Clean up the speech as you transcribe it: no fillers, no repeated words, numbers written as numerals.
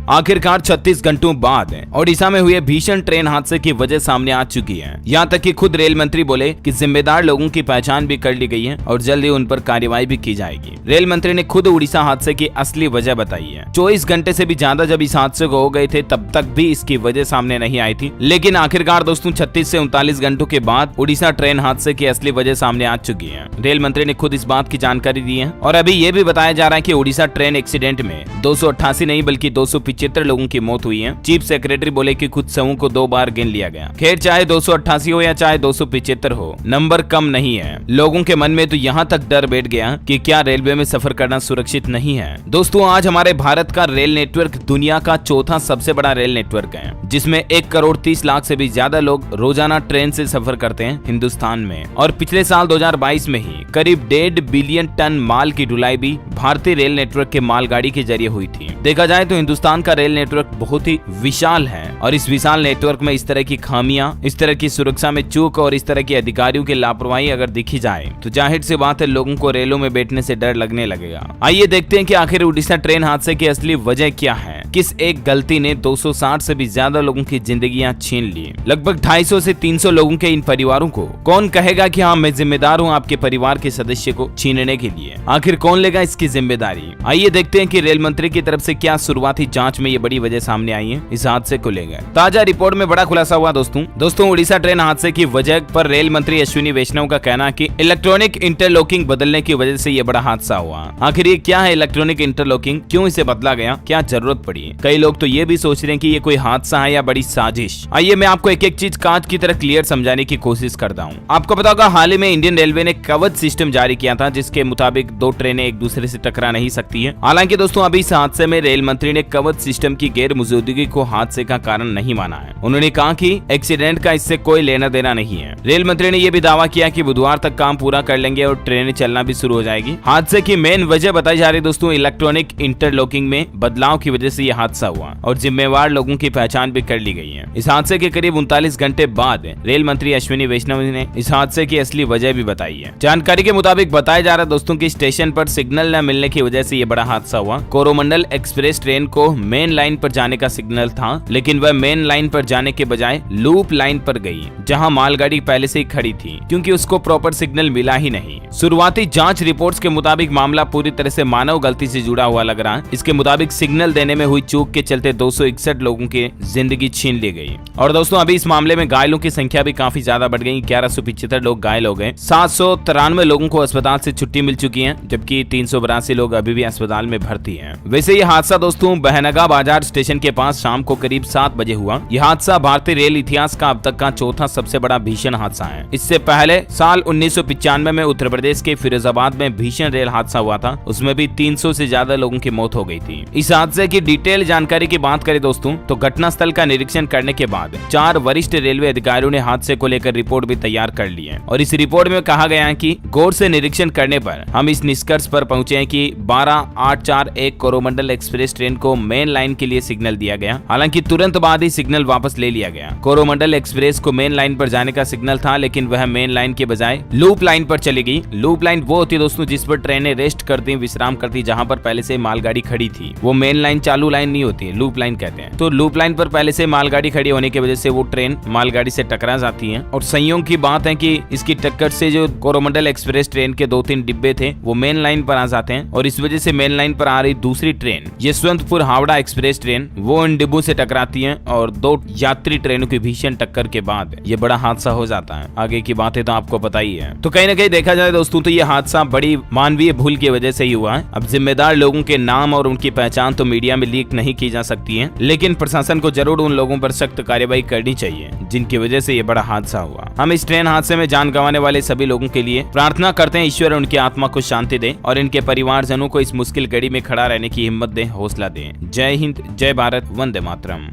आखिरकार 36 घंटों बाद ओडिशा में हुए भीषण ट्रेन हादसे की वजह सामने आ चुकी है। यहाँ तक कि खुद रेल मंत्री बोले कि जिम्मेदार लोगों की पहचान भी कर ली गई है और जल्द ही उन पर कार्रवाई भी की जाएगी। रेल मंत्री ने खुद उड़ीसा हादसे की असली वजह बताई है। 24 घंटे से भी ज्यादा जब इस हादसे को हो गए थे तब तक भी इसकी वजह सामने नहीं आई थी, लेकिन आखिरकार दोस्तों 36 से 39 घंटों के बाद उड़ीसा ट्रेन हादसे की असली वजह सामने आ चुकी है। रेल मंत्री ने खुद इस बात की जानकारी दी है और अभी ये भी बताया जा रहा है कि उड़ीसा ट्रेन एक्सीडेंट में 288 नहीं बल्कि 275 लोगों की मौत हुई है। चीफ सेक्रेटरी बोले कि कुछ शवों को 2 बार गिन लिया गया। खैर, चाहे 288 हो या चाहे 275 हो, नंबर कम नहीं है। लोगों के मन में तो यहाँ तक डर बैठ गया कि क्या रेलवे में सफर करना सुरक्षित नहीं है। दोस्तों, आज हमारे भारत का रेल नेटवर्क दुनिया का चौथा सबसे बड़ा रेल नेटवर्क है, जिसमें 1 करोड़ 30 लाख से भी ज्यादा लोग रोजाना ट्रेन से सफर करते हैं हिंदुस्तान में। और पिछले साल 2022 में ही करीब 1.5 बिलियन टन माल की ढुलाई भी भारतीय रेल नेटवर्क के मालगाड़ी के जरिए हुई थी। देखा जाए तो हिंदुस्तान का रेल नेटवर्क बहुत ही विशाल है और इस विशाल नेटवर्क में इस तरह की खामियां, इस तरह की सुरक्षा में चूक और इस तरह की अधिकारियों की लापरवाही अगर दिखी जाए तो जाहिर सी बात है लोगों को रेलों में बैठने से डर लगने लगेगा। आइए देखते हैं कि आखिर उड़ीसा ट्रेन हादसे की असली वजह क्या है। किस एक गलती ने 260 से भी ज्यादा लोगों की जिंदगियां छीन ली। लगभग 250 से 300 लोगों के इन परिवारों को कौन कहेगा कि हाँ, मैं जिम्मेदार हूँ आपके परिवार के सदस्य को छीनने के लिए। आखिर कौन लेगा इसकी जिम्मेदारी। आइए देखते हैं कि रेल मंत्री की तरफ से क्या शुरुआती जांच में ये बड़ी वजह सामने आई है इस हादसे को लेकर। ताजा रिपोर्ट में बड़ा खुलासा हुआ दोस्तों उड़ीसा ट्रेन हादसे की वजह पर रेल मंत्री अश्विनी वैष्णव का कहना कि इलेक्ट्रॉनिक इंटरलॉकिंग बदलने की वजह से ये बड़ा हादसा हुआ। आखिर ये क्या है इलेक्ट्रॉनिक इंटरलॉकिंग, क्यों इसे बदला गया, क्या जरूरत पड़ी। कई लोग तो ये भी सोच रहे हैं कि ये कोई हादसा है या बड़ी साजिश। आइए मैं आपको एक एक चीज कांच की तरह क्लियर समझाने की कोशिश करता हूँ। आपको पता होगा हाल ही में इंडियन रेलवे ने कवच सिस्टम जारी किया था, जिसके मुताबिक 2 ट्रेनें एक दूसरे से टकरा नहीं सकती है। हालांकि दोस्तों अभी इस हादसे में रेल मंत्री ने कवच सिस्टम की गैर मौजूदगी को हादसे का कारण नहीं माना है। उन्होंने कहा कि एक्सीडेंट का इससे कोई लेना देना नहीं है। रेल मंत्री ने यह भी दावा किया कि बुधवार तक काम पूरा कर लेंगे और ट्रेनें चलना भी शुरू हो जाएगी। हादसे की मेन वजह बताई जा रही दोस्तों इलेक्ट्रॉनिक इंटरलॉकिंग में बदलाव की वजह से यह हादसा हुआ और जिम्मेवार लोगों की पहचान भी कर ली गई है। इस हादसे के करीब 39 घंटे बाद रेल मंत्री अश्विनी वैष्णव ने इस हादसे की असली वजह भी बताई है। जानकारी के मुताबिक बताया जा रहा है दोस्तों कि स्टेशन पर सिग्नल न मिलने की वजह से यह बड़ा हादसा हुआ। कोरोमंडल एक्सप्रेस ट्रेन को मेन लाइन पर जाने का सिग्नल था, लेकिन वह मेन लाइन पर जाने के बजाय लूप लाइन पर गई, जहां मालगाड़ी पहले से ही खड़ी थी, क्योंकि उसको प्रॉपर सिग्नल मिला ही नहीं। शुरुआती जांच रिपोर्ट्स के मुताबिक मामला पूरी तरह से मानव गलती से जुड़ा हुआ लग रहा है। इसके मुताबिक सिग्नल देने में हुई चूक के चलते 261 लोगों की जिंदगी छीन ली गई। और दोस्तों अभी इस मामले में घायलों की संख्या भी काफी ज्यादा बढ़ गई। 1175 लोग घायल हो गए। 793 लोगों को अस्पताल से छुट्टी मिल चुकी है, जबकि 382 लोग अभी भी अस्पताल में भर्ती हैं। वैसे ये हादसा दोस्तों बहनगा बाजार स्टेशन के पास शाम को करीब 7 बजे हुआ। यह हादसा भारतीय रेल इतिहास का अब तक का चौथा सबसे बड़ा भीषण हादसा है। इससे पहले साल 1995 में उत्तर प्रदेश के फिरोजाबाद में भीषण रेल हादसा हुआ था, उसमें भी 300 से ज्यादा लोगों की मौत हो गई थी। इस हादसे की डिटेल जानकारी की बात करें दोस्तों तो घटना स्थल का निरीक्षण करने के बाद 4 वरिष्ठ रेलवे अधिकारियों ने हादसे को लेकर रिपोर्ट भी तैयार कर ली है और इस रिपोर्ट में कहा गया है कि गौर से निरीक्षण करने पर हम इस निष्कर्ष पर पहुंचे हैं कि 12841 कोरोमंडल एक्सप्रेस ट्रेन को मेन लाइन के लिए सिग्नल दिया गया। हालांकि तुरंत बाद ही सिग्नल वापस ले लिया गया। कोरोमंडल एक्सप्रेस को मेन लाइन पर जाने का सिग्नल था, लेकिन वह मेन लाइन के बजाय लूप लाइन पर चली गई। लूप लाइन वो होती है दोस्तों जिस पर ट्रेनें रेस्ट करती, विश्राम करती, जहां पर पहले से मालगाड़ी खड़ी थी। वो मेन लाइन चालू लाइन नहीं होती है, लूप लाइन कहते हैं। तो लूप लाइन पर पहले से मालगाड़ी खड़ी होने की वजह से वो ट्रेन मालगाड़ी से टकरा जाती है। और संयोग की बात है कि इसकी टक्कर से जो कोरोमंडल एक्सप्रेस ट्रेन के 2-3 डिब्बे थे वो मेन लाइन पर आ जाते हैं और इस वजह से मेन लाइन पर आ रही दूसरी train Yesvantpur Howrah express train वो इन डिब्बों से टकराती है और 2 यात्री ट्रेनों की भीषण टक्कर के बाद ये बड़ा हादसा हो जाता है। आगे की बातें तो आपको पता ही है। तो कहीं ना कहीं देखा जाए दोस्तों तो ये हादसा बड़ी मानवीय भूल की वजह से ही हुआ है। अब जिम्मेदार लोगों के नाम और उनकी पहचान तो मीडिया में लीक नहीं की जा सकती है, लेकिन प्रशासन को जरूर उन लोगों पर सख्त कार्रवाई करनी चाहिए जिनकी वजह से ये बड़ा हादसा हुआ। हम इस ट्रेन हादसे में जान गंवाने वाले सभी लोगों के लिए प्रार्थना करते हैं ईश्वर उनकी आत्मा को शांति दे और इनके परिवारजनों को इस मुश्किल घड़ी में खड़ा रहने की हिम्मत दे, हौसला दे। जय हिंद, जय भारत, वंदे मातरम।